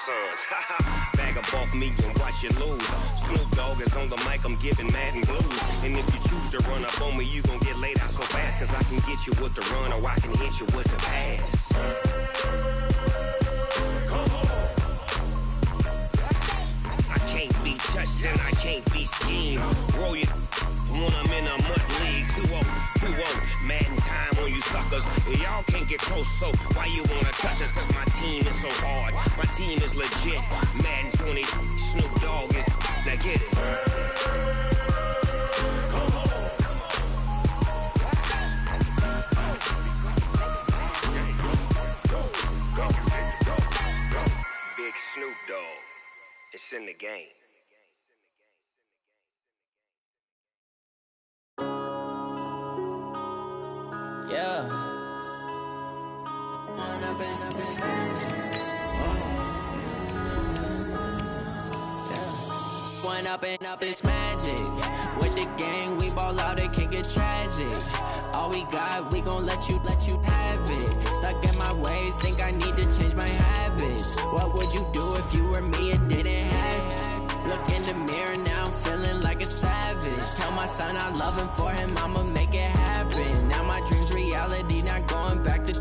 sons. Bag up off me and watch you lose. Snoop Dogg is on the mic, I'm giving Madden blues. And if you choose to run up on me, you gon' get laid out so fast. Cause I can get you with the run or I can hit you with the pass. I can't be touched and I can't be schemed. Roll you when I'm in a mud league. 2-0, Madden time on you suckers. Y'all can't get close, so why you wanna touch us? Cause my team is so hard, my team is legit. Madden 20, Snoop Dogg is, now get it. Big Snoop Dogg, it's in the game. Yeah. One up and up, it's magic. With the gang, we ball out, it can get tragic. All we got, we gon' let you have it. Stuck in my ways, think I need to change my habits. What would you do if you were me and didn't have it? Look in the mirror, now I'm feeling like a savage. Tell my son I love him, for him I'ma make it happen. Now my dream's reality, not going back to.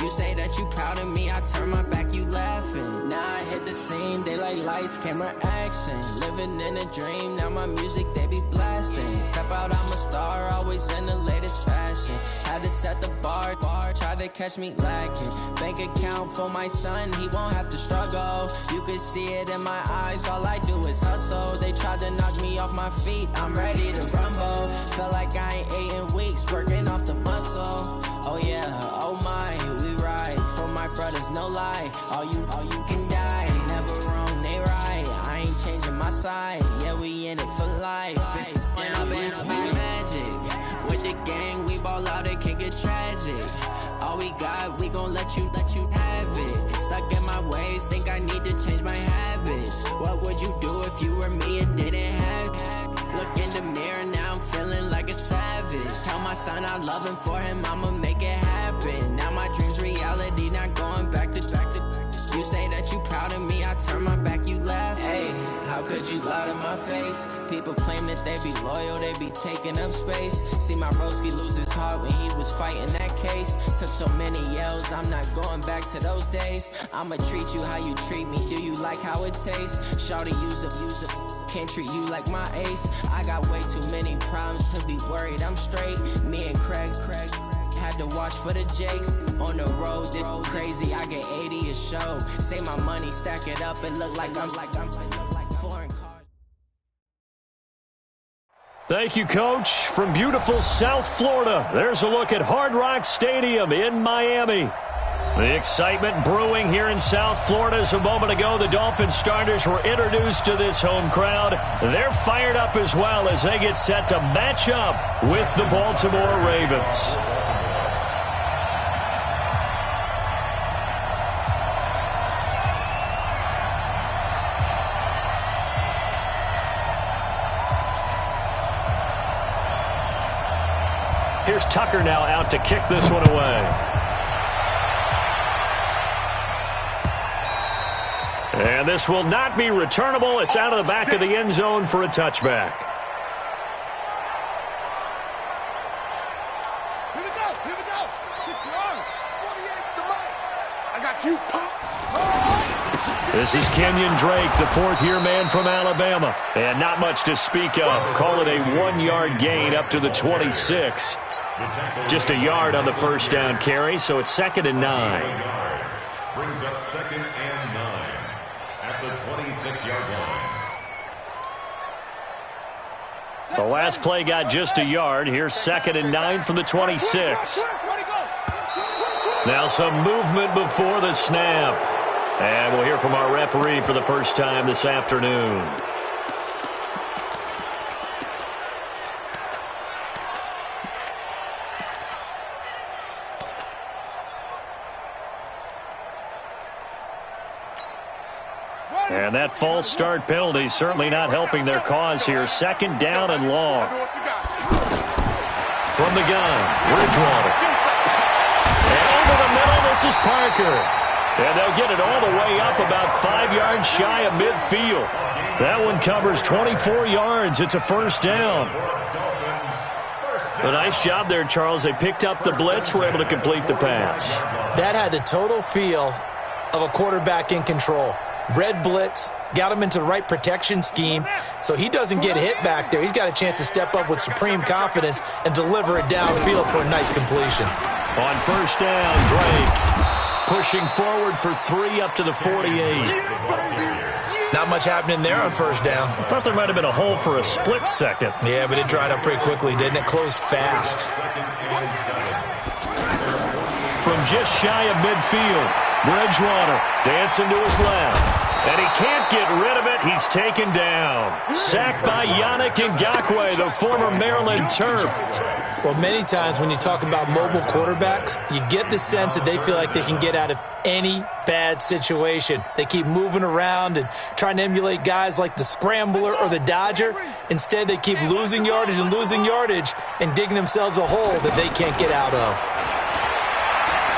You say that you proud of me, I turn my back, you laughing. Now I hit the scene, they like lights, camera, action. Living in a dream, now my music, they be blasting. Step out, I'm a star, always in the latest fashion. Had to set the bar, try to catch me lacking. Bank account for my son, he won't have to struggle. You can see it in my eyes, all I do is hustle. They tried to knock me off my feet, I'm ready to rumble. Feel like I ain't ate in weeks, working off the muscle. Oh yeah, oh my, we ride for my brothers, no lie. All you can die, never wrong, they right. I ain't changing my side, yeah, we in it for life. When up and up, it's magic. With the gang, we ball out, it can get tragic. All we got, we gon' let you have it. Stuck in my ways, think I need to change my habits. What would you do if you were me and didn't have it? Look in the mirror, now I'm feeling like a savage. Tell my son I love him, for him I'ma make it happen. Now my dream's reality, not going back to. You say that you proud of me, I turn my back, you laugh. Hey, how could you lie to my face? People claim that they be loyal, they be taking up space. See my broski lose his heart when he was fighting that case. Took so many yells, I'm not going back to those days. I'ma treat you how you treat me, do you like how it tastes? Shawty, use up, can't treat you like my ace. I got way too many problems to be worried, I'm straight. Me and Craig had to watch for the Jakes. On the road, this crazy, I get 80 a show. Say my money, stack it up, it look like I'm foreign cars. Thank you, Coach. From beautiful South Florida, there's a look at Hard Rock Stadium in Miami. The excitement brewing here in South Florida. As a moment ago, the Dolphins starters were introduced to this home crowd. They're fired up as well as they get set to match up with the Baltimore Ravens. Here's Tucker now out to kick this one away. And this will not be returnable. It's out of the back of the end zone for a touchback. Here we go. Keep your arm. 48 to Mike. I got you, Pop. This is Kenyon Drake, the fourth-year man from Alabama. And not much to speak of. Call it a 1-yard gain up to the 26. Just a yard on the first down carry, so it's 2nd and 9. Brings up 2nd and 9 at the 26-yard line. The last play got just a yard. Here's 2nd and 9 from the 26. Now some movement before the snap. And we'll hear from our referee for the first time this afternoon. And that false start penalty certainly not helping their cause here. 2nd down and long. From the gun, Bridgewater. And over the middle, this is Parker. And they'll get it all the way up about 5 yards shy of midfield. That one covers 24 yards. It's a first down. A nice job there, Charles. They picked up the blitz, were able to complete the pass. That had the total feel of a quarterback in control. Red blitz, got him into the right protection scheme, so he doesn't get hit back there. He's got a chance to step up with supreme confidence and deliver it downfield for a nice completion. On first down, Drake pushing forward for 3 up to the 48. Not much happening there on first down. I thought there might have been a hole for a split second. Yeah, but it dried up pretty quickly, didn't it? Closed fast. From just shy of midfield, Bridgewater dancing to his left. And he can't get rid of it. He's taken down. Sacked by Yannick Ngakoue, the former Maryland Terp. Well, many times when you talk about mobile quarterbacks, you get the sense that they feel like they can get out of any bad situation. They keep moving around and trying to emulate guys like the Scrambler or the Dodger. Instead, they keep losing yardage and digging themselves a hole that they can't get out of.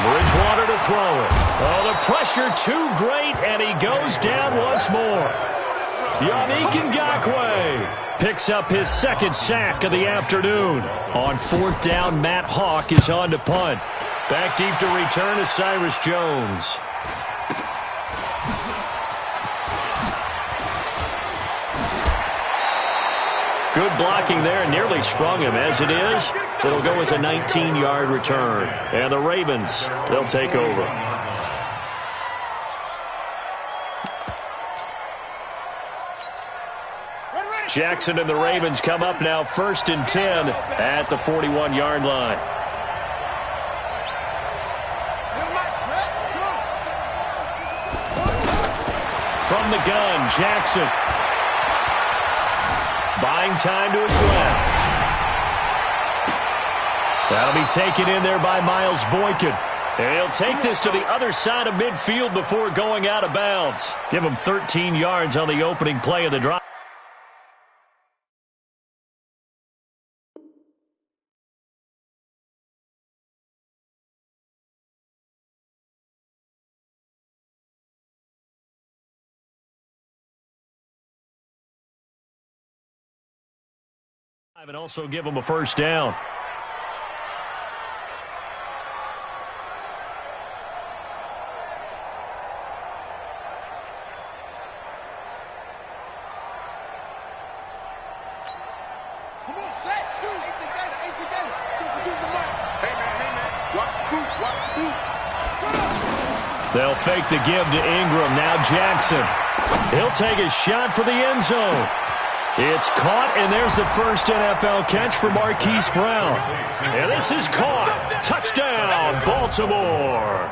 Bridgewater to throw it. Oh, the pressure too great, and he goes down once more. Yannick Ngakoue picks up his second sack of the afternoon. On fourth down, Matt Hawk is on to punt. Back deep to return is Cyrus Jones. Good blocking there, nearly sprung him. As it is, it'll go as a 19-yard return. And the Ravens, they'll take over. Jackson and the Ravens come up now 1st and 10 at the 41-yard line. From the gun, Jackson. Buying time to his left. That'll be taken in there by Miles Boykin. And he'll take this to the other side of midfield before going out of bounds. Give him 13 yards on the opening play of the drive. And also give him a first down. Come on, set. 18 Gator. Use the mic. Hey, man. Watch the boot. They'll fake the give to Ingram. Now Jackson. He'll take a shot for the end zone. It's caught, and there's the first NFL catch for Marquise Brown. And this is caught. Touchdown, Baltimore.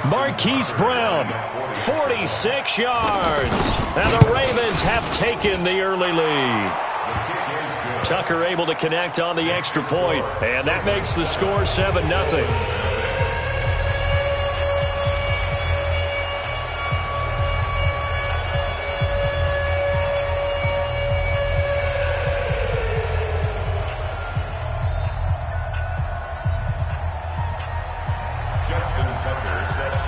Marquise Brown, 46 yards. And the Ravens have taken the early lead. Tucker able to connect on the extra point, and that makes the score 7-0.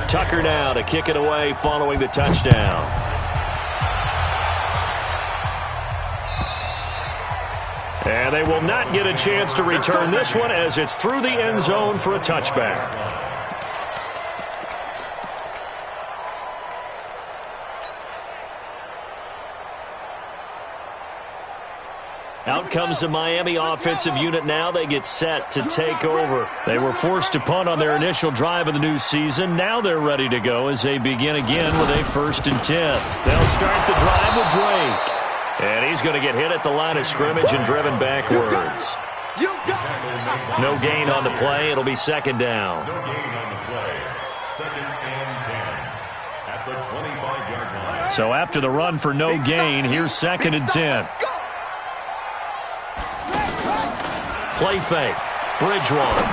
Tucker now to kick it away following the touchdown. And they will not get a chance to return this one as it's through the end zone for a touchback. Out comes the Miami offensive unit now. They get set to take over. They were forced to punt on their initial drive of the new season. Now they're ready to go as they begin again with a 1st and 10. They'll start the drive with Drake. And he's going to get hit at the line of scrimmage and driven backwards. No gain on the play. It'll be 2nd down. No gain on the play. 2nd and 10 at the 25-yard line. So after the run for no gain, here's 2nd and 10. Play fake. Bridgewater.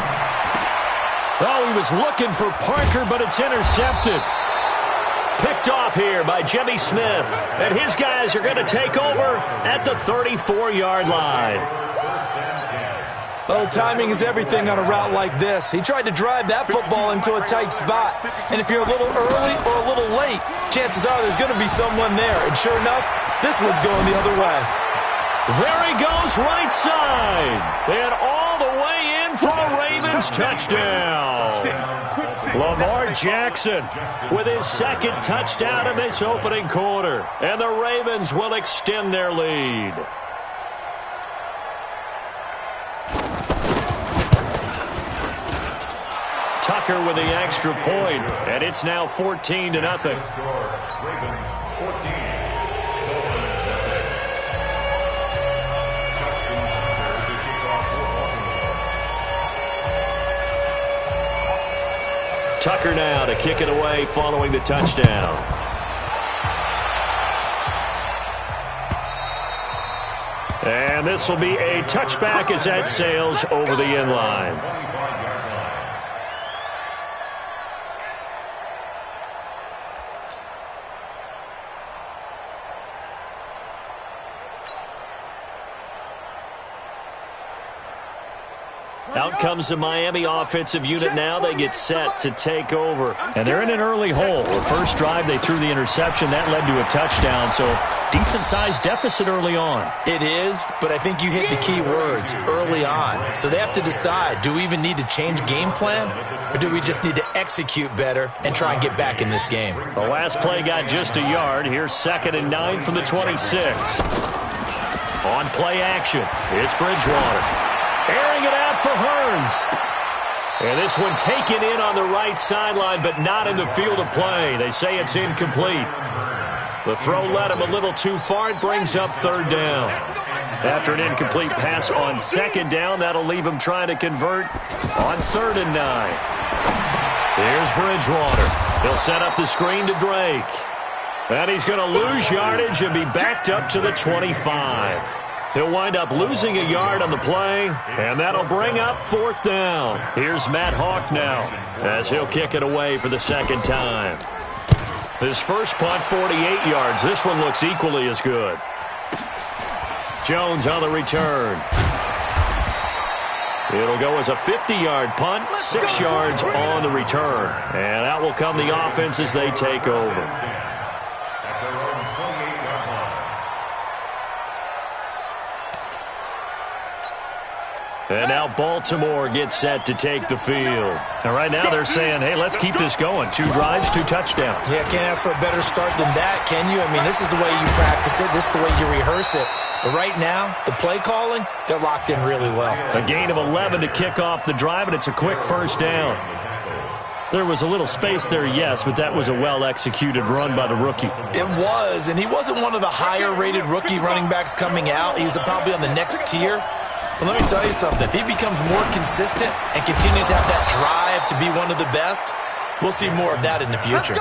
Oh, he was looking for Parker, but it's intercepted. Picked off here by Jimmy Smith. And his guys are going to take over at the 34-yard line. Oh, timing is everything on a route like this. He tried to drive that football into a tight spot. And if you're a little early or a little late, chances are there's going to be someone there. And sure enough, this one's going the other way. There he goes, right side. And all the way in for a Ravens touchdown. Lamar Jackson with his second touchdown in this opening quarter. And the Ravens will extend their lead. Tucker with the extra point, and it's now 14-0. Ravens 14. Tucker now to kick it away following the touchdown. And this will be a touchback as that sails over the end line. Out comes the Miami offensive unit now. They get set to take over. And they're in an early hole. The first drive, they threw the interception. That led to a touchdown. So decent-sized deficit early on. It is, but I think you hit the key words, early on. So they have to decide, do we even need to change game plan? Or do we just need to execute better and try and get back in this game? The last play got just a yard. Here's 2nd and 9 from the 26. On play action, it's Bridgewater. Airing it out for Hearns. And this one taken in on the right sideline, but not in the field of play. They say it's incomplete. The throw led him a little too far. It brings up 3rd down. After an incomplete pass on 2nd down, that'll leave him trying to convert on 3rd and 9. Here's Bridgewater. He'll set up the screen to Drake. And he's going to lose yardage and be backed up to the 25. He'll wind up losing a yard on the play, and that'll bring up 4th down. Here's Matt Hawk now as he'll kick it away for the 2nd time. His first punt, 48 yards. This one looks equally as good. Jones on the return. It'll go as a 50-yard punt, 6 yards on the return. And out will come the offense as they take over. And now Baltimore gets set to take the field. And right now they're saying, hey, let's keep this going. 2 drives, 2 touchdowns. Yeah, can't ask for a better start than that, can you? I mean, this is the way you practice it. This is the way you rehearse it. But right now, the play calling, they're locked in really well. A gain of 11 to kick off the drive, and it's a quick 1st down. There was a little space there, yes, but that was a well-executed run by the rookie. It was, and he wasn't one of the higher-rated rookie running backs coming out. He was probably on the next tier. But let me tell you something. If he becomes more consistent and continues to have that drive to be one of the best, we'll see more of that in the future.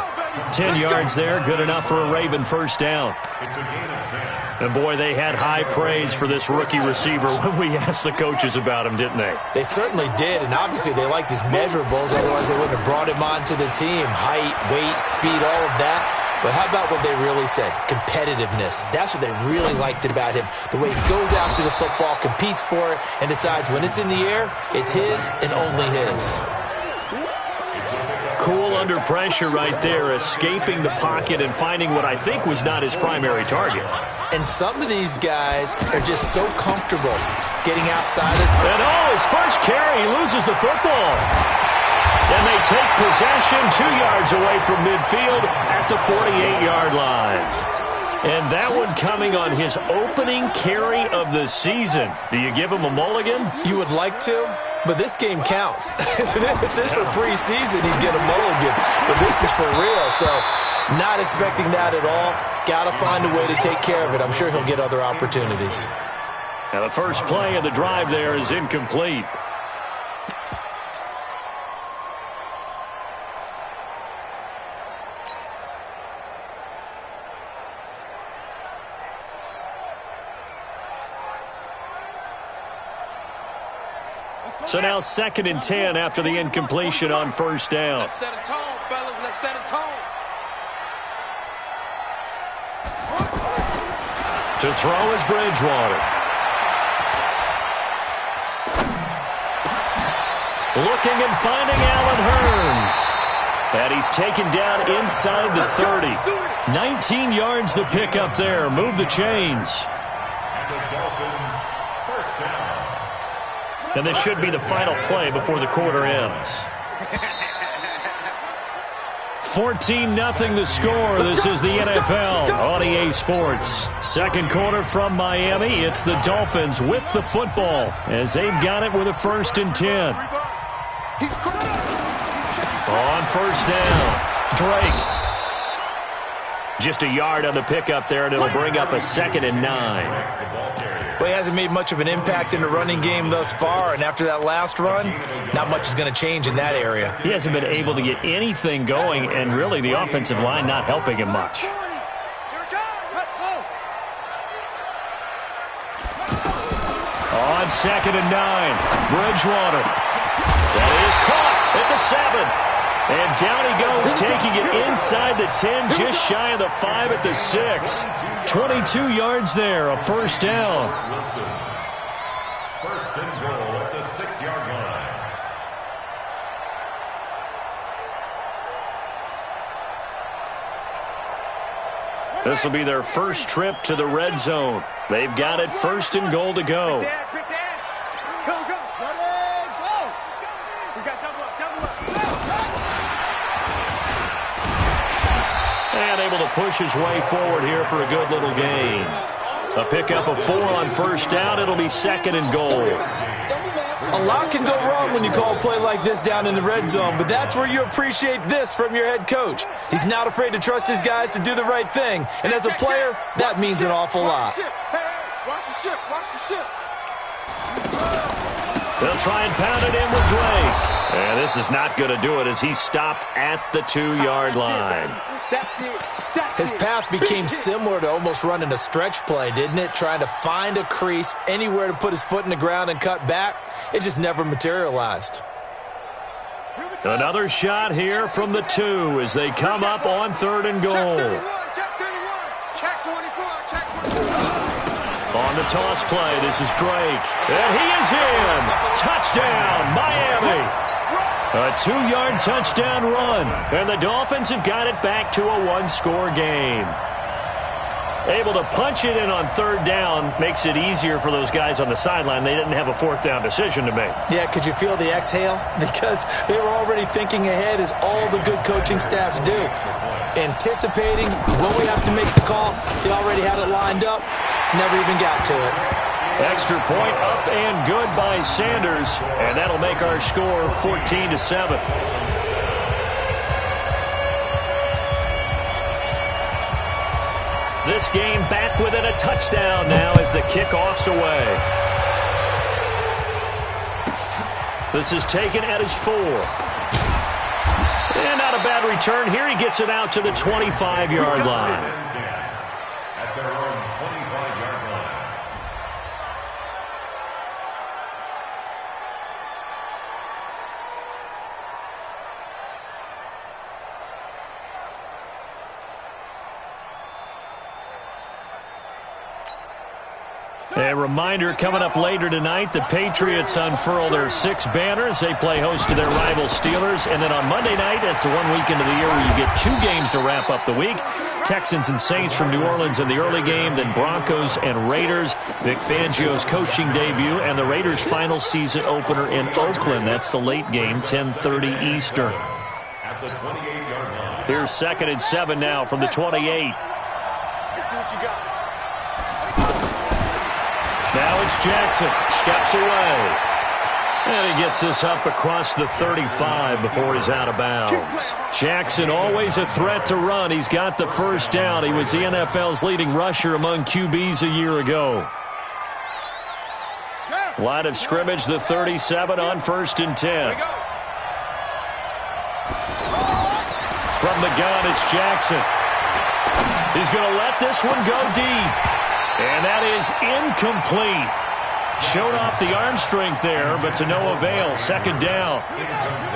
10 yards there, good enough for a Raven 1st down. And boy, they had high praise for this rookie receiver when we asked the coaches about him, didn't they? They certainly did, and obviously they liked his measurables, otherwise they wouldn't have brought him onto the team. Height, weight, speed, all of that. But how about what they really said? Competitiveness. That's what they really liked about him. The way he goes after the football, competes for it, and decides when it's in the air, it's his and only his. Cool under pressure right there, escaping the pocket and finding what I think was not his primary target. And some of these guys are just so comfortable getting outside of... And his first carry, he loses the football. And they take possession 2 yards away from midfield at the 48-yard line. And that one coming on his opening carry of the season. Do you give him a mulligan? You would like to, but this game counts. If this were preseason, he'd get a mulligan. But this is for real, so not expecting that at all. Got to find a way to take care of it. I'm sure he'll get other opportunities. Now the first play of the drive there is incomplete. So now 2nd and 10 after the incompletion on 1st down. Let's set a tone, fellas. Let's set a tone. To throw is Bridgewater. Looking and finding Allen Hurns. And he's taken down inside the 30. 19 yards the pick up there. Move the chains. And the Dolphins, first down. And this should be the final play before the quarter ends. 14-0 the score. This is the NFL on EA Sports. Second quarter from Miami. It's the Dolphins with the football as they've got it with a 1st and 10. On first down, Drake. Just a yard on the pickup there, and it'll bring up a 2nd and 9. Well, he hasn't made much of an impact in the running game thus far, and after that last run, not much is going to change in that area. He hasn't been able to get anything going, and really the offensive line not helping him much. On 2nd and 9, Bridgewater. That is caught at the 7. And down he goes, taking it inside the 10, just shy of the 5 at the 6. 22 yards there, a 1st down. Wilson. 1st and goal at the 6-yard line. This will be their first trip to the red zone. They've got it 1st and goal to go. And able to push his way forward here for a good little gain. A pickup of 4 on 1st down. It'll be 2nd and goal. A lot can go wrong when you call a play like this down in the red zone, but that's where you appreciate this from your head coach. He's not afraid to trust his guys to do the right thing, and as a player, that means an awful lot. Watch the ship. They'll try and pound it in with Drake. And this is not going to do it as he's stopped at the 2-yard line. His path became similar to almost running a stretch play, didn't it? Trying to find a crease, anywhere to put his foot in the ground and cut back. It just never materialized. Another shot here from the 2 as they come up on 3rd and goal. On the toss play, this is Drake. And he is in. Touchdown, Miami. A 2-yard touchdown run. And the Dolphins have got it back to a 1-score game. Able to punch it in on 3rd down makes it easier for those guys on the sideline. They didn't have a 4th down decision to make. Yeah, could you feel the exhale? Because they were already thinking ahead, as all the good coaching staffs do. Anticipating when we have to make the call. They already had it lined up. Never even got to it. Extra point up and good by Sanders. And that'll make our score 14-7. This game back within a touchdown now as the kickoff's away. This is taken at his 4. And not a bad return here. He gets it out to the 25-yard line. At their own 25-yard line. A reminder coming up later tonight, the Patriots unfurl their 6 banners. They play host to their rival Steelers. And then on Monday night, that's the one weekend of the year where you get 2 games to wrap up the week. Texans and Saints from New Orleans in the early game, then Broncos and Raiders. Vic Fangio's coaching debut and the Raiders' final season opener in Oakland. That's the late game, 10:30 Eastern. At the 28-yard line. Here's 2nd and 7 now from the 28. Let's see what you got. Now it's Jackson. Steps away. And he gets this up across the 35 before he's out of bounds. Jackson always a threat to run. He's got the 1st down. He was the NFL's leading rusher among QBs a year ago. Line of scrimmage, the 37 on 1st and 10. From the gun, it's Jackson. He's going to let this one go deep. And that is incomplete. Showed off the arm strength there, but to no avail. 2nd down.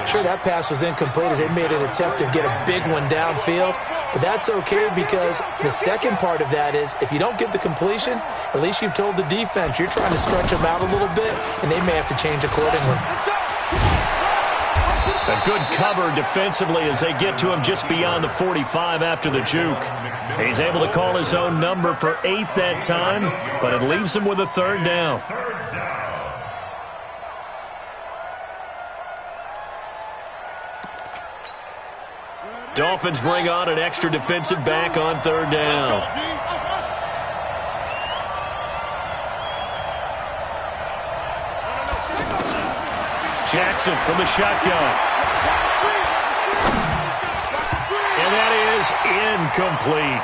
Sure, that pass was incomplete as they made an attempt to get a big one downfield. But that's okay because the second part of that is if you don't get the completion, at least you've told the defense you're trying to stretch them out a little bit, and they may have to change accordingly. A good cover defensively as they get to him just beyond the 45 after the juke. He's able to call his own number for 8 that time, but it leaves him with a 3rd down. Dolphins bring on an extra defensive back on 3rd down. Jackson from the shotgun. And that is incomplete.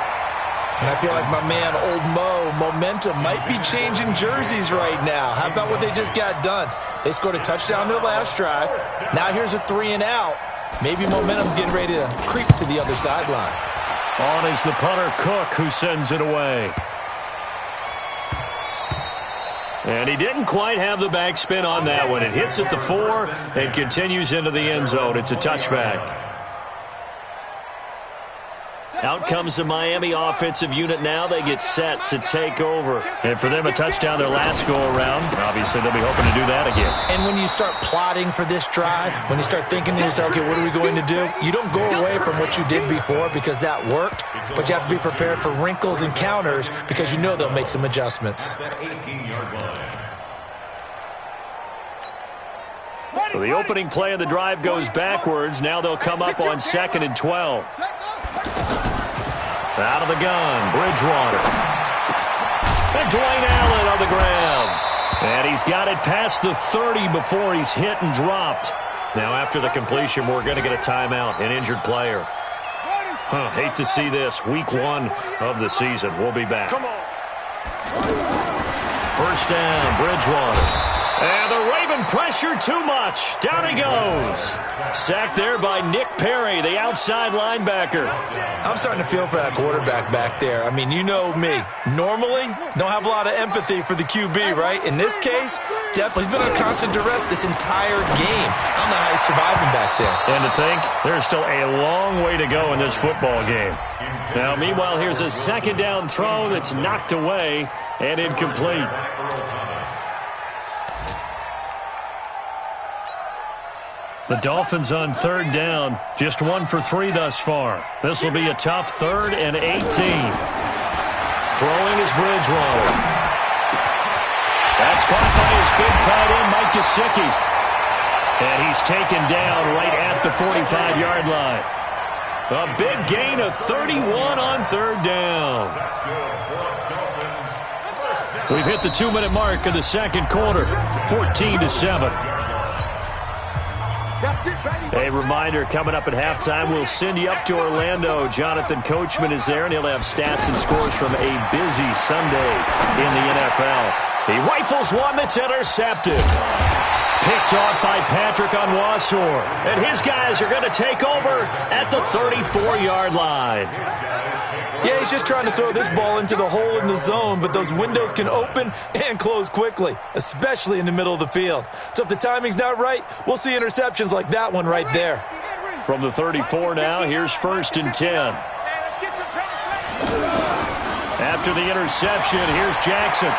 And I feel like my man, Old Mo, momentum might be changing jerseys right now. How about what they just got done? They scored a touchdown their last drive. Now here's a 3-and-out. Maybe momentum's getting ready to creep to the other sideline. On is the punter, Cook, who sends it away. And he didn't quite have the backspin on that one. It hits at the 4 and continues into the end zone. It's a touchback. Out comes the Miami offensive unit now. They get set to take over. And for them, a touchdown their last go-around. Obviously, they'll be hoping to do that again. And when you start plotting for this drive, when you start thinking to yourself, okay, what are we going to do? You don't go away from what you did before because that worked, but you have to be prepared for wrinkles and counters because you know they'll make some adjustments. So the opening play of the drive goes backwards. Now they'll come up on 2nd and 12. Out of the gun, Bridgewater. And Dwayne Allen on the ground. And he's got it past the 30 before he's hit and dropped. Now after the completion, we're going to get a timeout, an injured player. Hate to see this. Week 1 of the season. We'll be back. 1st down, Bridgewater. And the Raven pressure too much. Down he goes. Sacked there by Nick Perry, the outside linebacker. I'm starting to feel for that quarterback back there. I mean, you know me. Normally, don't have a lot of empathy for the QB, right? In this case, definitely. He's been on constant duress this entire game. I don't know how he's surviving back there. And to think, there's still a long way to go in this football game. Now, meanwhile, here's a 2nd down throw that's knocked away and incomplete. The Dolphins on 3rd down, just 1 for 3 thus far. This will be a tough 3rd and 18. Throwing is Bridgewater. That's caught by his big tight end, Mike Gesicki. And he's taken down right at the 45-yard line. A big gain of 31 on 3rd down. We've hit the 2-minute mark of the 2nd quarter, 14-7. A reminder, coming up at halftime, we'll send you up to Orlando. Jonathan Coachman is there, and he'll have stats and scores from a busy Sunday in the NFL. He rifles one that's intercepted. Picked off by Patrick Onwuasor. And his guys are going to take over at the 34-yard line. Yeah, he's just trying to throw this ball into the hole in the zone, but those windows can open and close quickly, especially in the middle of the field. So if the timing's not right, we'll see interceptions like that one right there. From the 34 now, here's 1st and 10. After the interception, here's Jackson.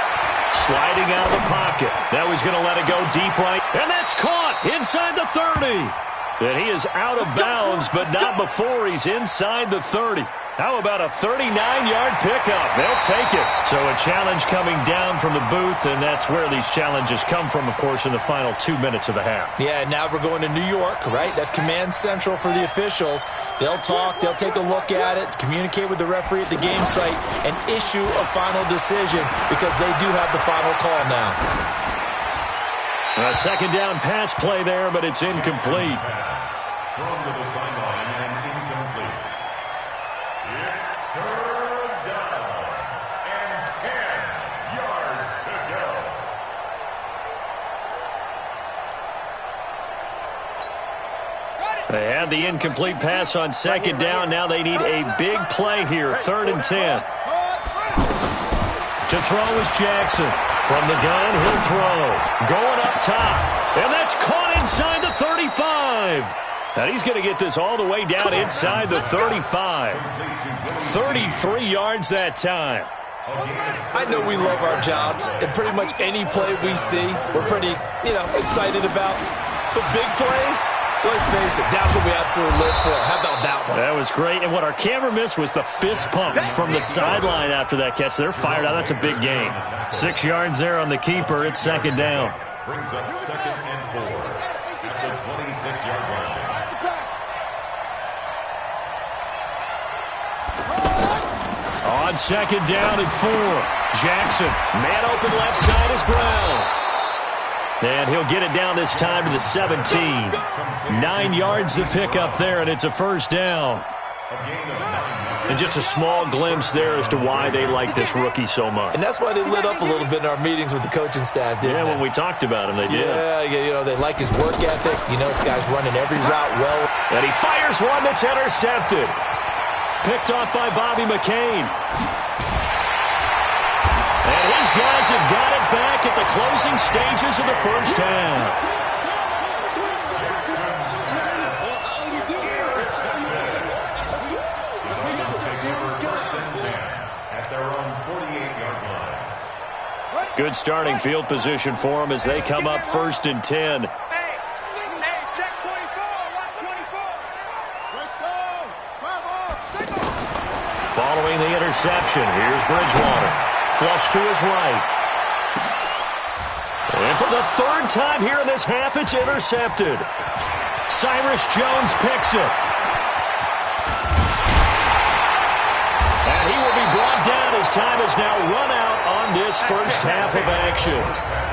Sliding out of the pocket. Now he's going to let it go deep right. And that's caught inside the 30. And he is out of bounds, but not before he's inside the 30. How about a 39-yard pickup? They'll take it. So a challenge coming down from the booth, and that's where these challenges come from, of course, in the final 2 minutes of the half. Yeah, now we're going to New York, right? That's command central for the officials. They'll talk, they'll take a look at it, communicate with the referee at the game site, and issue a final decision because they do have the final call now. A 2nd down pass play there, but it's incomplete. Thrown to the sideline and incomplete. It's 3rd down and 10 yards to go. They had the incomplete pass on 2nd down. Now they need a big play here, 3rd and 10. To throw is Jackson. From the gun, he'll throw. Going up top. And that's caught inside the 35. And he's going to get this all the way down inside the 35. 33 yards that time. I know we love our jobs, and pretty much any play we see, we're pretty, excited about. The big plays, Let's face it, that's what we absolutely live for. How about that one? That was great. And what our camera missed was the fist pumps from the sideline after that catch. They're fired out. That's a big gain. 6 yards there on the keeper. It's second down. Brings up 2nd and 4 at the 26-yard line. On second down and 4. Jackson, man open left side is Brown. And he'll get it down this time to the 17. 9 yards to pick up there, and it's a first down. And just a small glimpse there as to why they like this rookie so much. And that's why they lit up a little bit in our meetings with the coaching staff, didn't they? Yeah, when we talked about him, they did. Yeah, they like his work ethic. You know, this guy's running every route well. And he fires one that's intercepted. Picked off by Bobby McCain. And his guys have got it back at the closing stages of the first half. At their own 48-yard line. Good starting field position for them as they come up 1st and 10. Following the interception, here's Bridgewater. Flush to his right. And for the 3rd time here in this half, it's intercepted. Cyrus Jones picks it. And he will be brought down as time is now run out on this first half of action.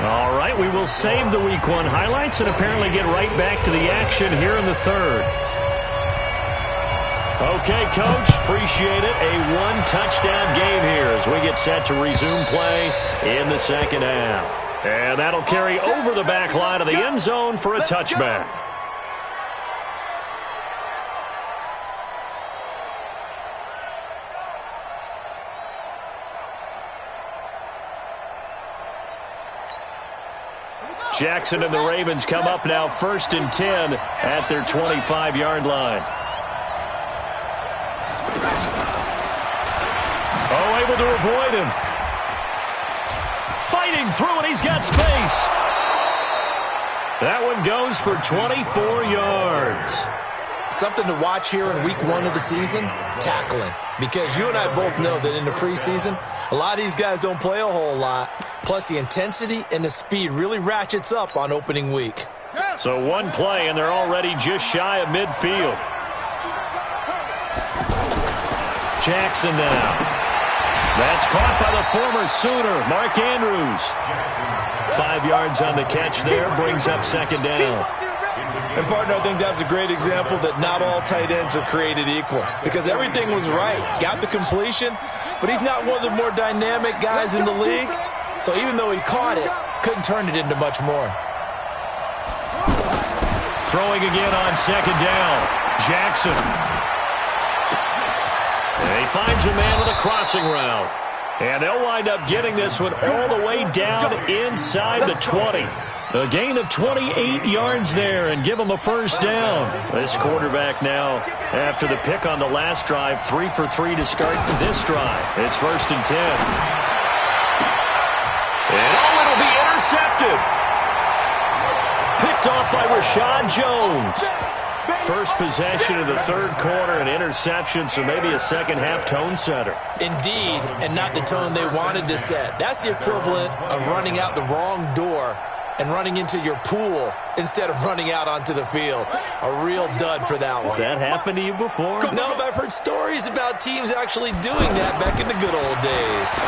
All right, we will save the Week 1 highlights and apparently get right back to the action here in the 3rd. Okay, Coach, appreciate it. A 1-touchdown game here as we get set to resume play in the second half. And that'll carry over the back line of the end zone for a touchback. Jackson and the Ravens come up now 1st and 10 at their 25-yard line. Oh, able to avoid him. Fighting through, and he's got space. That one goes for 24 yards. Something to watch here in Week 1 of the season, tackling. Because you and I both know that in the preseason, a lot of these guys don't play a whole lot. Plus, the intensity and the speed really ratchets up on opening week. So one play, and they're already just shy of midfield. Jackson now. That's caught by the former Sooner, Mark Andrews. 5 yards on the catch there, brings up second down. And, partner, I think that's a great example that not all tight ends are created equal. Because everything was right. Got the completion, but he's not one of the more dynamic guys in the league. So even though he caught it, couldn't turn it into much more. Throwing again on second down. Jackson. And he finds a man with a crossing route. And they'll wind up getting this one all the way down inside the 20. A gain of 28 yards there and give him a first down. This quarterback now, after the pick on the last drive, 3 for 3 to start this drive. It's 1st and 10. And it'll be intercepted. Picked off by Rashad Jones. First possession of the 3rd quarter, an interception, so maybe a second-half tone setter. Indeed, and not the tone they wanted to set. That's the equivalent of running out the wrong door and running into your pool instead of running out onto the field. A real dud for that one. Has that happened to you before? No, but I've heard stories about teams actually doing that back in the good old days.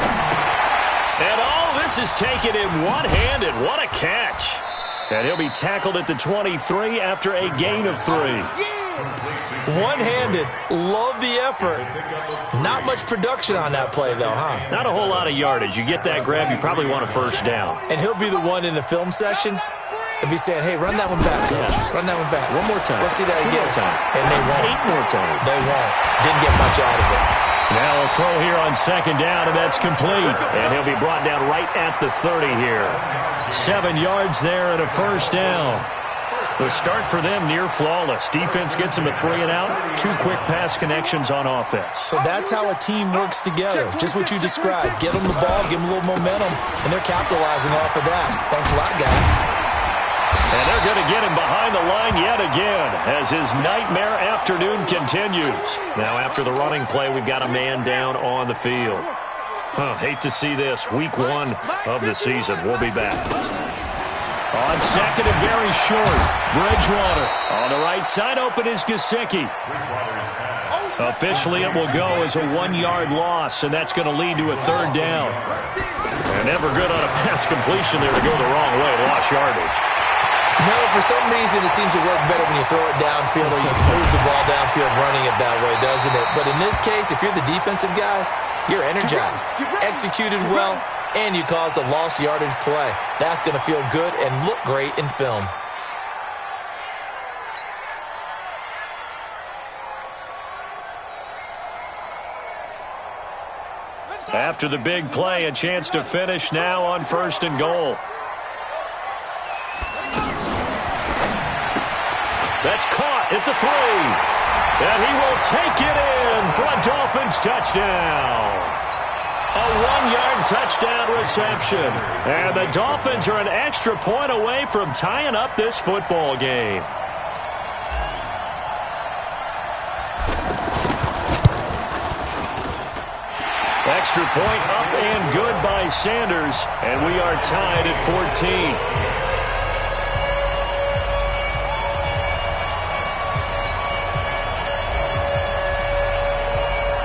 And all this is taken in one-handed. What a catch. And he'll be tackled at the 23 after a gain of 3. One-handed. Love the effort. Not much production on that play, though, huh? Not a whole lot of yardage. You get that grab, you probably want a first down. And he'll be the one in the film session and be saying, hey, run that one back, coach. Yeah. Run that one back. One more time. Let's see that again. 2 more time. And they won't. 8 more times. They won't. Didn't get much out of it. Now a throw here on second down, and that's complete. And he'll be brought down right at the 30 here. 7 yards there and a first down. The start for them near flawless. Defense gets them a 3-and-out. 2 quick pass connections on offense. So that's how a team works together. Just what you described. Get them the ball, give them a little momentum, and they're capitalizing off of that. Thanks a lot, guys. And they're going to get him behind the line yet again as his nightmare afternoon continues. Now, after the running play, we've got a man down on the field. Hate to see this. Week 1 of the season. We'll be back. On second and very short, Bridgewater. On the right side, open is Gesicki. Officially, it will go as a 1-yard loss, and that's going to lead to a third down. And never good on a pass completion there to go the wrong way. Lost yardage. No, for some reason, it seems to work better when you throw it downfield or you move the ball downfield running it that way, doesn't it? But in this case, if you're the defensive guys, you're energized, executed well, and you caused a lost yardage play. That's going to feel good and look great in film. After the big play, a chance to finish now on 1st and goal. That's caught at the 3. And he will take it in for a Dolphins touchdown. A 1-yard touchdown reception. And the Dolphins are an extra point away from tying up this football game. Extra point up and good by Sanders. And we are tied at 14.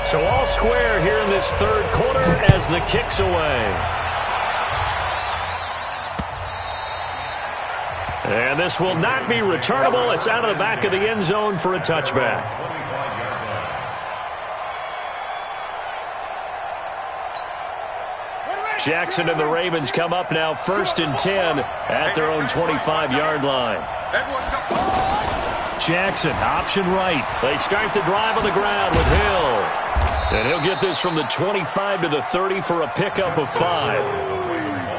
So all square here in this third quarter as the kick's away. And this will not be returnable. It's out of the back of the end zone for a touchback. Jackson and the Ravens come up now 1st and 10 at their own 25-yard line. Jackson, option right. They start the drive on the ground with Hill. And he'll get this from the 25 to the 30 for a pickup of 5.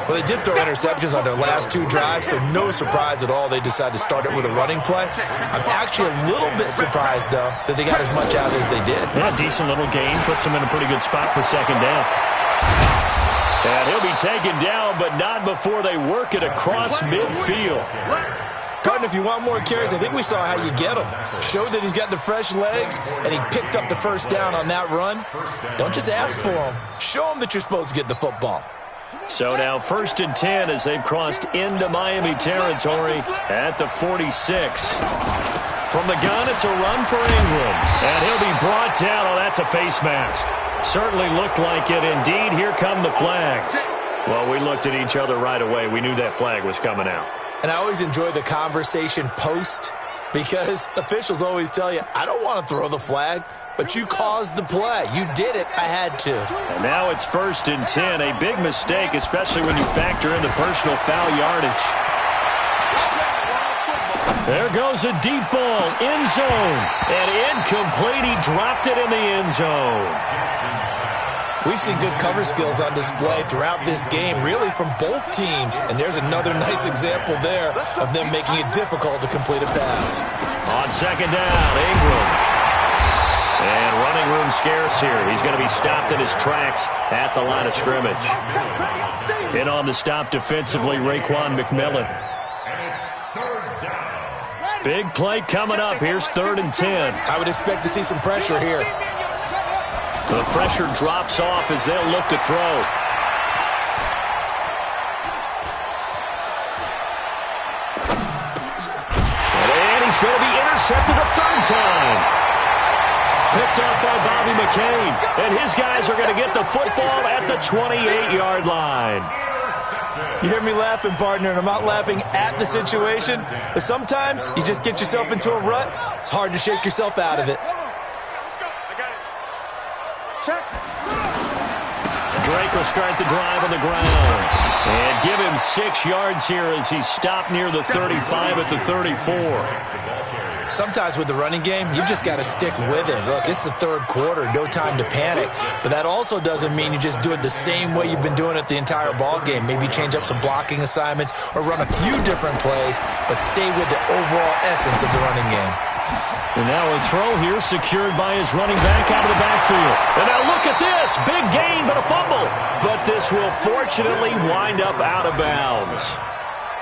Well, they did throw interceptions on their last 2 drives, so no surprise at all they decided to start it with a running play. I'm actually a little bit surprised, though, that they got as much out as they did. Yeah, decent little gain. Puts them in a pretty good spot for 2nd down. And he'll be taken down, but not before they work it across midfield. Pardon, if you want more carries, I think we saw how you get him. Showed that he's got the fresh legs, and he picked up the first down on that run. Don't just ask for him. Show him that you're supposed to get the football. So now 1st and 10 as they've crossed into Miami territory at the 46. From the gun, it's a run for Ingram. And he'll be brought down. Oh, that's a face mask. Certainly looked like it. Indeed, here come the flags. Well, we looked at each other right away. We knew that flag was coming out. And I always enjoy the conversation post because officials always tell you, I don't want to throw the flag, but you caused the play. You did it. I had to. And now it's 1st and 10. A big mistake, especially when you factor in the personal foul yardage. There goes a deep ball, end zone. And incomplete. He dropped it in the end zone. We've seen good cover skills on display throughout this game, really from both teams. And there's another nice example there of them making it difficult to complete a pass. On 2nd down, Ingram. And running room scarce here. He's going to be stopped in his tracks at the line of scrimmage. In on the stop defensively, Raekwon McMillan. Big play coming up. Here's 3rd and 10. I would expect to see some pressure here. The pressure drops off as they'll look to throw. And he's going to be intercepted a 3rd time. Picked up by Bobby McCain. And his guys are going to get the football at the 28-yard line. You hear me laughing, partner, and I'm not laughing at the situation. But sometimes you just get yourself into a rut. It's hard to shake yourself out of it. Drake will start the drive on the ground. And give him 6 yards here as he's stopped near the 35 at the 34. Sometimes with the running game, you've just got to stick with it. Look, it's the 3rd quarter, no time to panic. But that also doesn't mean you just do it the same way you've been doing it the entire ball game. Maybe change up some blocking assignments or run a few different plays, but stay with the overall essence of the running game. And now a throw here secured by his running back out of the backfield. And now look at this. Big gain, but a fumble. But this will fortunately wind up out of bounds.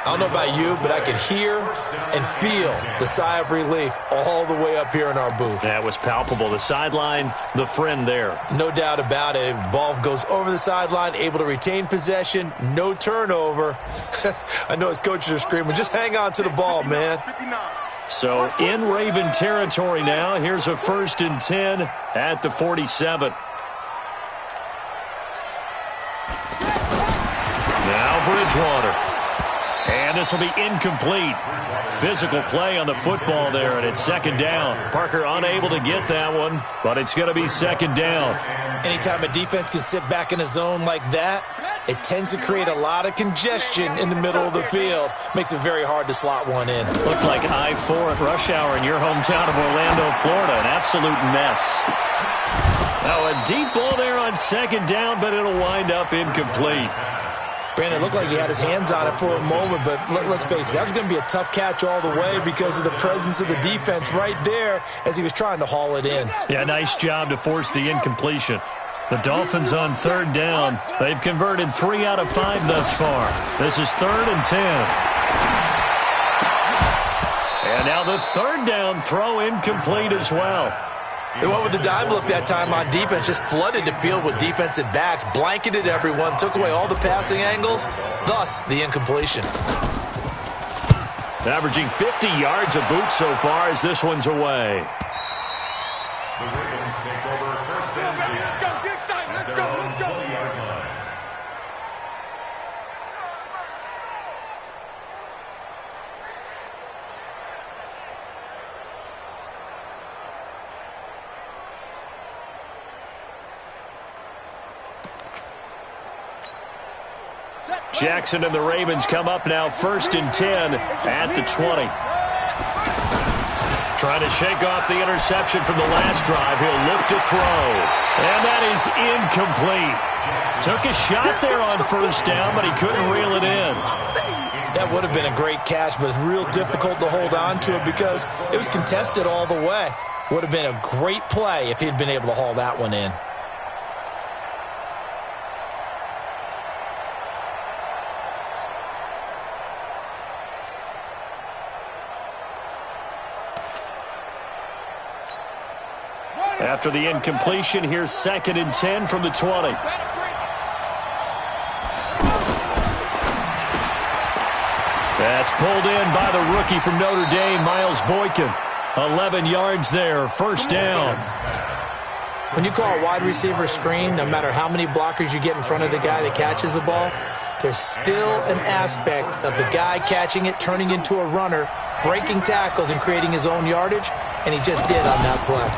I don't know about you, but I could hear and feel the sigh of relief all the way up here in our booth. That was palpable. The sideline, the friend there. No doubt about it. Ball goes over the sideline, able to retain possession, no turnover. I know his coaches are screaming, just hang on to the ball, man. So in Raven territory now. Here's a 1st and 10 at the 47. Now Bridgewater. And this will be incomplete. Physical play on the football there, and it's 2nd down. Parker unable to get that one, but it's going to be 2nd down. Anytime a defense can sit back in a zone like that, it tends to create a lot of congestion in the middle of the field. Makes it very hard to slot one in. Looked like I-4 at rush hour in your hometown of Orlando, Florida. An absolute mess. Now a deep ball there on 2nd down, but it'll wind up incomplete. Brandon, it looked like he had his hands on it for a moment, but let's face it, that was going to be a tough catch all the way because of the presence of the defense right there as he was trying to haul it in. Yeah, nice job to force the incompletion. The Dolphins on 3rd down. They've converted 3 out of 5 thus far. This is 3rd and 10. And now the 3rd down throw incomplete as well. They went with the dime look that time on defense, just flooded the field with defensive backs, blanketed everyone, took away all the passing angles, thus the incompletion. Averaging 50 yards a boot so far as this one's away. The Ravens take over 1st and 10. Let's go, get excited, let's go, let's go. 20-yard line. Jackson and the Ravens come up now 1st and 10 at the 20. Trying to shake off the interception from the last drive. He'll look to throw. And that is incomplete. Took a shot there on 1st down, but he couldn't reel it in. That would have been a great catch, but it's real difficult to hold on to it because it was contested all the way. Would have been a great play if he'd been able to haul that one in. After the incompletion, here's 2nd and 10 from the 20. That's pulled in by the rookie from Notre Dame, Miles Boykin. 11 yards there, 1st down. When you call a wide receiver screen, no matter how many blockers you get in front of the guy that catches the ball, there's still an aspect of the guy catching it, turning into a runner, breaking tackles and creating his own yardage, and he just did on that play.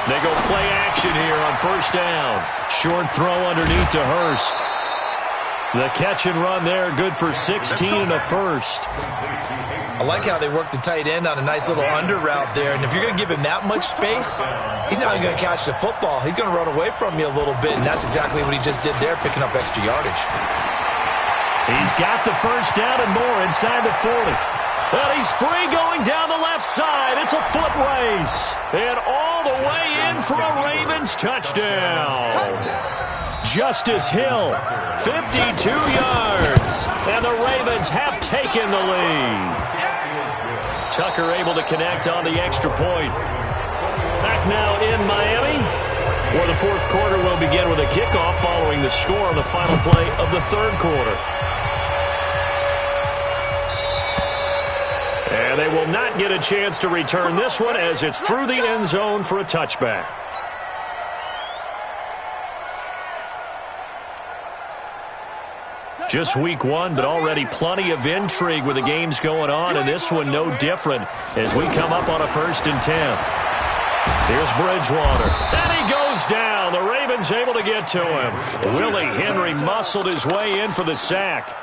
They go play action here on 1st down. Short throw underneath to Hurst. The catch and run there, good for 16 and a 1st. I like how they work the tight end on a nice little under route there. And if you're going to give him that much space, he's not even going to catch the football. He's going to run away from you a little bit, and that's exactly what he just did there, picking up extra yardage. He's got the 1st down and more inside the 40. Well, he's free going down the left side. It's a foot race. And all the way in for a Ravens touchdown. Justice Hill, 52 yards. And the Ravens have taken the lead. Tucker able to connect on the extra point. Back now in Miami, where the 4th quarter will begin with a kickoff following the score on the final play of the 3rd quarter. And they will not get a chance to return this one as it's through the end zone for a touchback. Just week 1, but already plenty of intrigue with the games going on, and this one no different as we come up on a 1st and 10. Here's Bridgewater. And he goes down. The Ravens able to get to him. Willie Henry muscled his way in for the sack.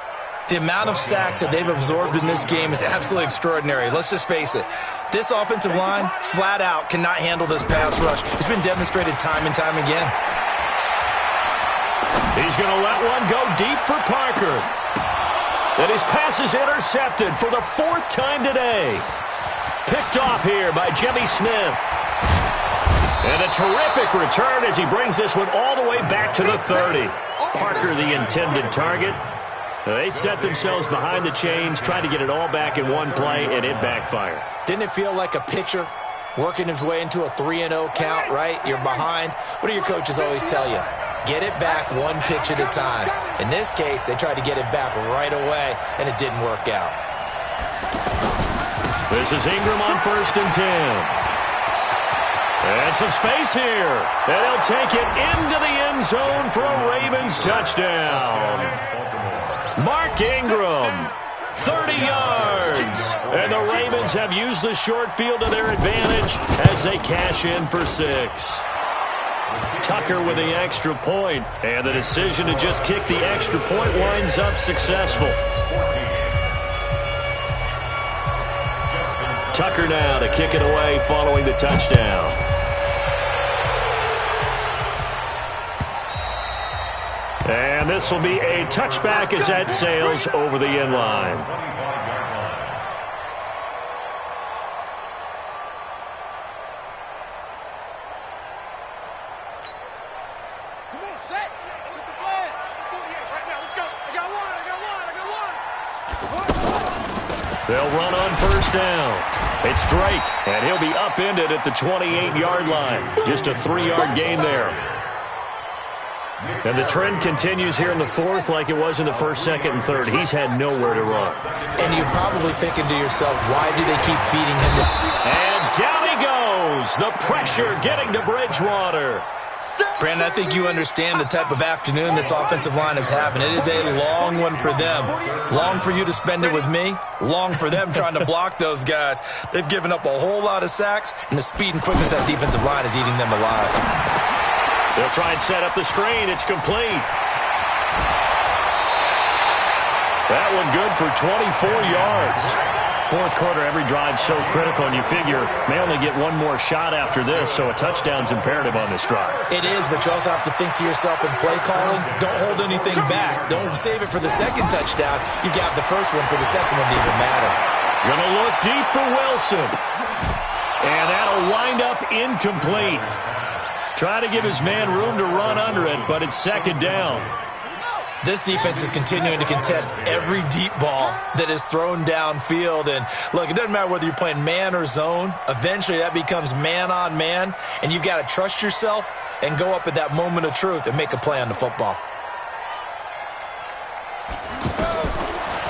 The amount of sacks that they've absorbed in this game is absolutely extraordinary. Let's just face it. This offensive line, flat out, cannot handle this pass rush. It's been demonstrated time and time again. He's going to let one go deep for Parker. And his pass is intercepted for the 4th time today. Picked off here by Jimmy Smith. And a terrific return as he brings this one all the way back to the 30. Parker, the intended target. They set themselves behind the chains, tried to get it all back in one play, and it backfired. Didn't it feel like a pitcher working his way into a 3-0 count, right? You're behind. What do your coaches always tell you? Get it back one pitch at a time. In this case, they tried to get it back right away, and it didn't work out. This is Ingram on 1st and 10. And some space here. And he'll take it into the end zone for a Ravens touchdown. Mark Ingram, 30 yards. And the Ravens have used the short field to their advantage as they cash in for 6. Tucker with the extra point, and the decision to just kick the extra point winds up successful. Tucker now to kick it away following the touchdown. And this will be a touchback as that sails over the end line. Come on, set. Get the flag. Right now, let's go. I got one. They'll run on 1st down. It's Drake, and he'll be upended at the 28-yard line. Just a 3-yard gain there. And the trend continues here in the 4th like it was in the 1st, 2nd, and 3rd. He's had nowhere to run. And you're probably thinking to yourself, why do they keep feeding him? And down he goes. The pressure getting to Bridgewater. Brandon, I think you understand the type of afternoon this offensive line is having. It is a long one for them. Long for you to spend it with me. Long for them trying to block those guys. They've given up a whole lot of sacks, and the speed and quickness of that defensive line is eating them alive. They'll try and set up the screen. It's complete. That one good for 24 yards. 4th quarter, every drive so critical, and you figure may only get one more shot after this, so a touchdown's imperative on this drive. It is, but you also have to think to yourself in play calling, don't hold anything back. Don't save it for the second touchdown. You got the first one for the second one to even matter. Gonna look deep for Wilson. And that'll wind up incomplete. Try to give his man room to run under it, but it's 2nd down. This defense is continuing to contest every deep ball that is thrown downfield. And, look, it doesn't matter whether you're playing man or zone. Eventually, that becomes man-on-man, and you've got to trust yourself and go up at that moment of truth and make a play on the football.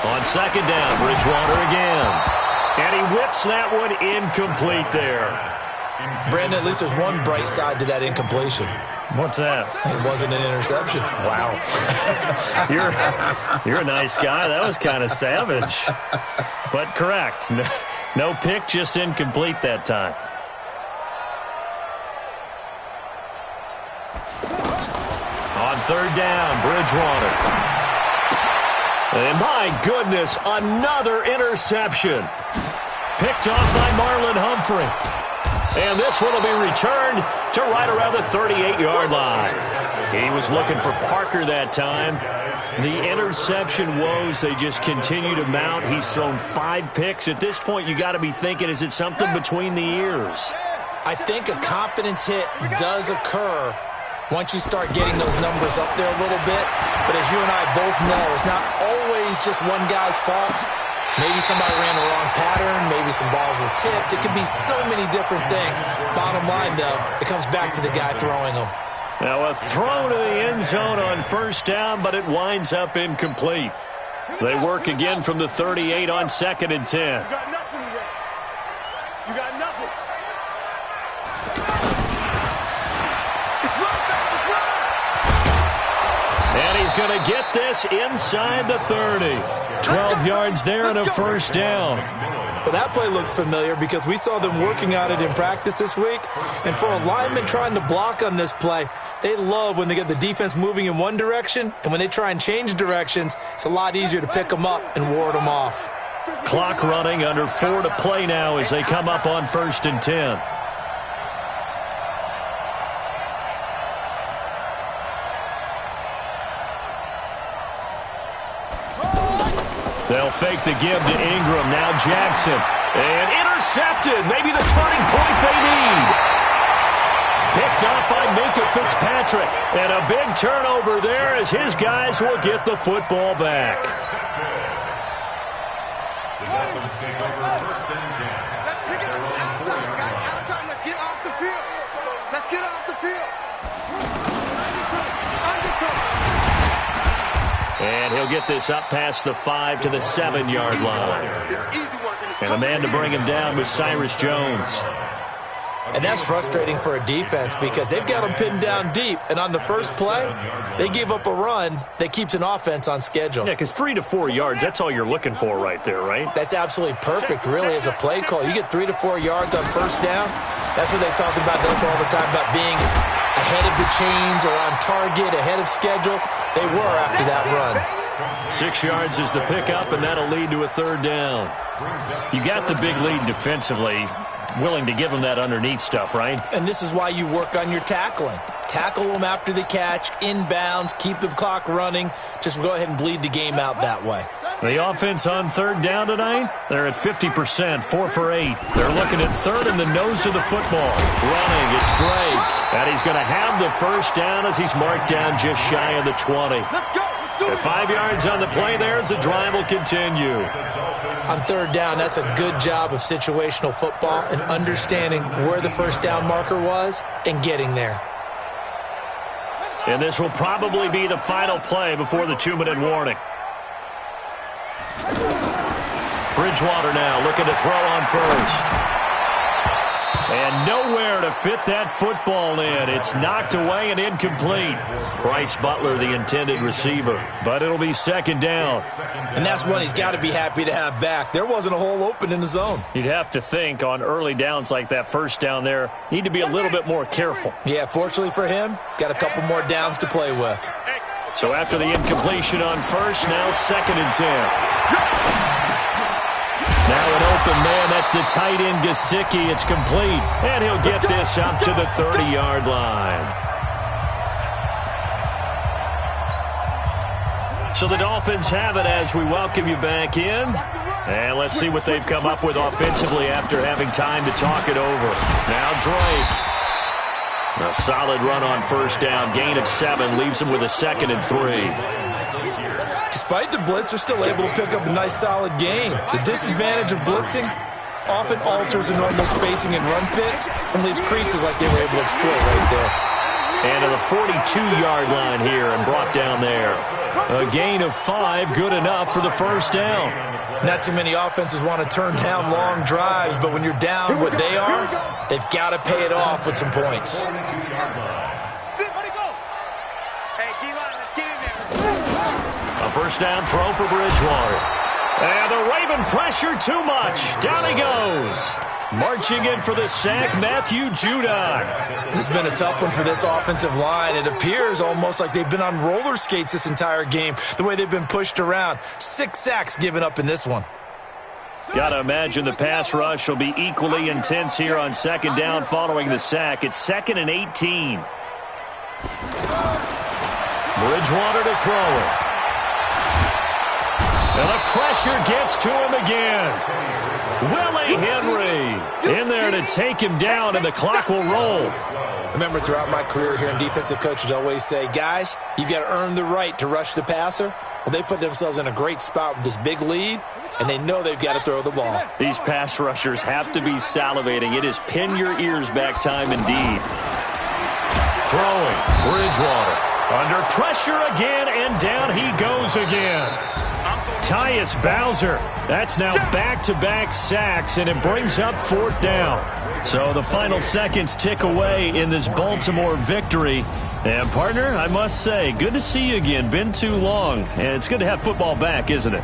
On 2nd down, Bridgewater again. And he whips that one incomplete there. Brandon, at least there's one bright side to that incompletion. What's that? It wasn't an interception. Wow. You're a nice guy. That was kind of savage. But correct. No pick, just incomplete that time. On 3rd down, Bridgewater. And my goodness, another interception. Picked off by Marlon Humphrey. And this one will be returned to right around the 38-yard line. He was looking for Parker that time. The interception woes, they just continue to mount. He's thrown 5 picks. At this point, you got to be thinking, is it something between the ears? I think a confidence hit does occur once you start getting those numbers up there a little bit. But as you and I both know, it's not always just one guy's fault. Maybe somebody ran the wrong pattern. Maybe some balls were tipped. It could be so many different things. Bottom line, though, it comes back to the guy throwing them. Now a throw to the end zone on 1st down, but it winds up incomplete. They work again from the 38 on 2nd and 10. You got nothing today. You got nothing. It's run back. And he's going to get this inside the 30. 12 yards there and a 1st down. Well, that play looks familiar because we saw them working on it in practice this week. And for a lineman trying to block on this play, they love when they get the defense moving in one direction. And when they try and change directions, it's a lot easier to pick them up and ward them off. Clock running, under 4 to play now as they come up on 1st and 10. They'll fake the give to Ingram. Now Jackson. And intercepted. Maybe the turning point they need. Picked up by Minka Fitzpatrick. And a big turnover there as his guys will get the football back. The Dolphins take over first and 10. Let's pick it up. Out of time, guys. Out of time. Let's get off the field. Let's get off the field. And he'll get this up past the 5 to the 7-yard line. And the man to bring him down was Cyrus Jones. And that's frustrating for a defense because they've got them pinned down deep. And on the first play, they gave up a run that keeps an offense on schedule. Yeah, because 3 to 4 yards, that's all you're looking for right there, right? That's absolutely perfect, really, as a play call. You get 3 to 4 yards on first down. That's what they talk about us all the time, about being ahead of the chains or on target, ahead of schedule. They were after that run. 6 yards is the pickup, and that'll lead to a third down. You got the big lead defensively. Willing to give them that underneath stuff, right? And this is why you work on your tackling. Tackle them after the catch, inbounds, keep the clock running. Just go ahead and bleed the game out that way. The offense on third down tonight, they're at 50%, 4 for 8. They're looking at third in the nose of the football. Running, it's Drake. And he's going to have the first down as he's marked down just shy of the 20. At 5 yards on the play there as the drive will continue. On third down, that's a good job of situational football and understanding where the first down marker was and getting there. And this will probably be the final play before the 2-minute warning. Bridgewater now looking to throw on first. And nowhere to fit that football in. It's knocked away and incomplete. Bryce Butler, the intended receiver. But it'll be second down. And that's one he's got to be happy to have back. There wasn't a hole open in the zone. You'd have to think on early downs like that first down there, need to be a little bit more careful. Yeah, fortunately for him, got a couple more downs to play with. So after the incompletion on first, now second and 10. Now an open man, that's the tight end Gesicki. It's complete, and he'll get this up to the 30-yard line. So the Dolphins have it as we welcome you back in. And let's see what they've come up with offensively after having time to talk it over. Now Drake. A solid run on first down. Gain of 7 leaves him with a second and 3. Despite the blitz, they're still able to pick up a nice, solid gain. The disadvantage of blitzing often alters the normal spacing and run fits and leaves creases like they were able to exploit right there. And to the 42-yard line here and brought down there. A gain of 5, good enough for the first down. Not too many offenses want to turn down long drives, but when you're down what they are, they've got to pay it off with some points. A first down throw for Bridgewater. And the Raven pressure too much. Down he goes. Marching in for the sack, Matthew Judon. This has been a tough one for this offensive line. It appears almost like they've been on roller skates this entire game, the way they've been pushed around. 6 sacks given up in this one. Got to imagine the pass rush will be equally intense here on second down following the sack. It's 2nd and 18. Bridgewater to throw it. And the pressure gets to him again. Willie Henry in there to take him down, and the clock will roll. Remember, throughout my career here in defensive coaches always say, guys, you've got to earn the right to rush the passer. Well, they put themselves in a great spot with this big lead, and they know they've got to throw the ball. These pass rushers have to be salivating. It is pin your ears back time indeed. Throwing, Bridgewater. Under pressure again, and down he goes again. Tyus Bowser. That's now back-to-back sacks, and it brings up 4th down. So the final seconds tick away in this Baltimore victory. And, partner, I must say, good to see you again. Been too long. And it's good to have football back, isn't it?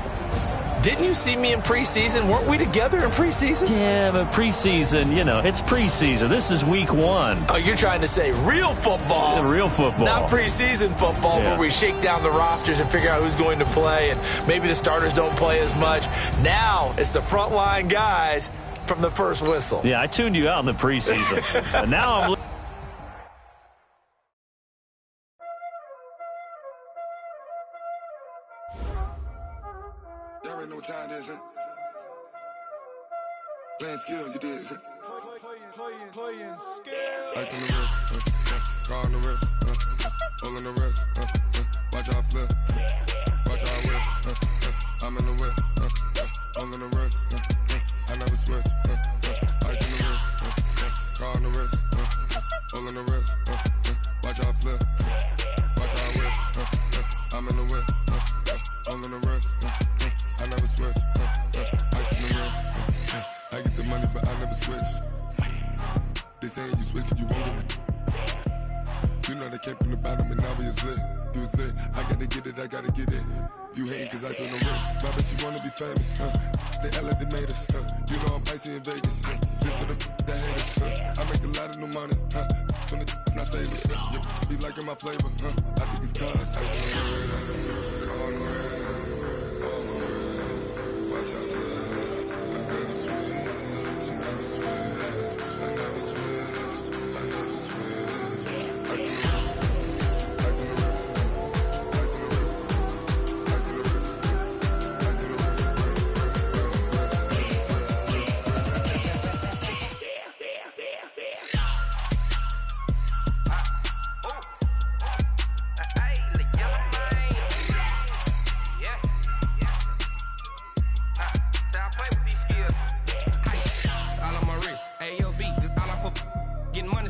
Didn't you see me in preseason? Weren't we together in preseason? Yeah, but preseason, it's preseason. This is week 1. Oh, you're trying to say real football. Real football. Not preseason football where we shake down the rosters and figure out who's going to play, and maybe the starters don't play as much. Now it's the frontline guys from the first whistle. Yeah, I tuned you out in the preseason. And now I'm... Y'all already know what time it is, huh? Playing skills, you did. playing skill. Ice on the wrist, car on the wrist, all on the wrist, watch how I flip, watch how I whip, I'm in the whip, all on the wrist, I never switch, ice on the wrist, car on the wrist, all on the wrist, watch how I flip, watch how I whip, I'm in the whip, all on the wrist, I never switch, ice on the wrist, I get the money but I never switch. They saying you switch cause you won't get it. You know they came from the bottom and now we is lit. You was lit, I gotta get it, I gotta get it. You hating cause ice on the wrist. My bitch, you wanna be famous, They act like they made us, You know I'm icy in Vegas, This for the that hate us, I make a lot of new money, When the not savers, You be liking my flavor, I think it's cause ice on the wrist, on the wrist, on the wrist. Watch out, cuz I never switch, I never switch. I never switch, I never switch. Ice on the wrist, ice on the wrist, ice on the wrist, ice on the wrist, ice on the wrist,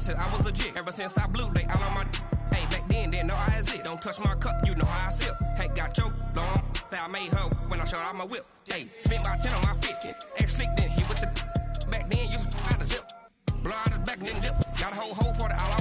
I was legit. Ever since I blew, they all on my. Hey, back then, didn't know I exist. Don't touch my cup, you know how I sip. Hey, got your long. I made her when I showed out my whip. Hey, spent my 10 on my 50. Ex slick, then hit with the. Back then, used to out the zip. Blow out his back and then dip. Got a whole party all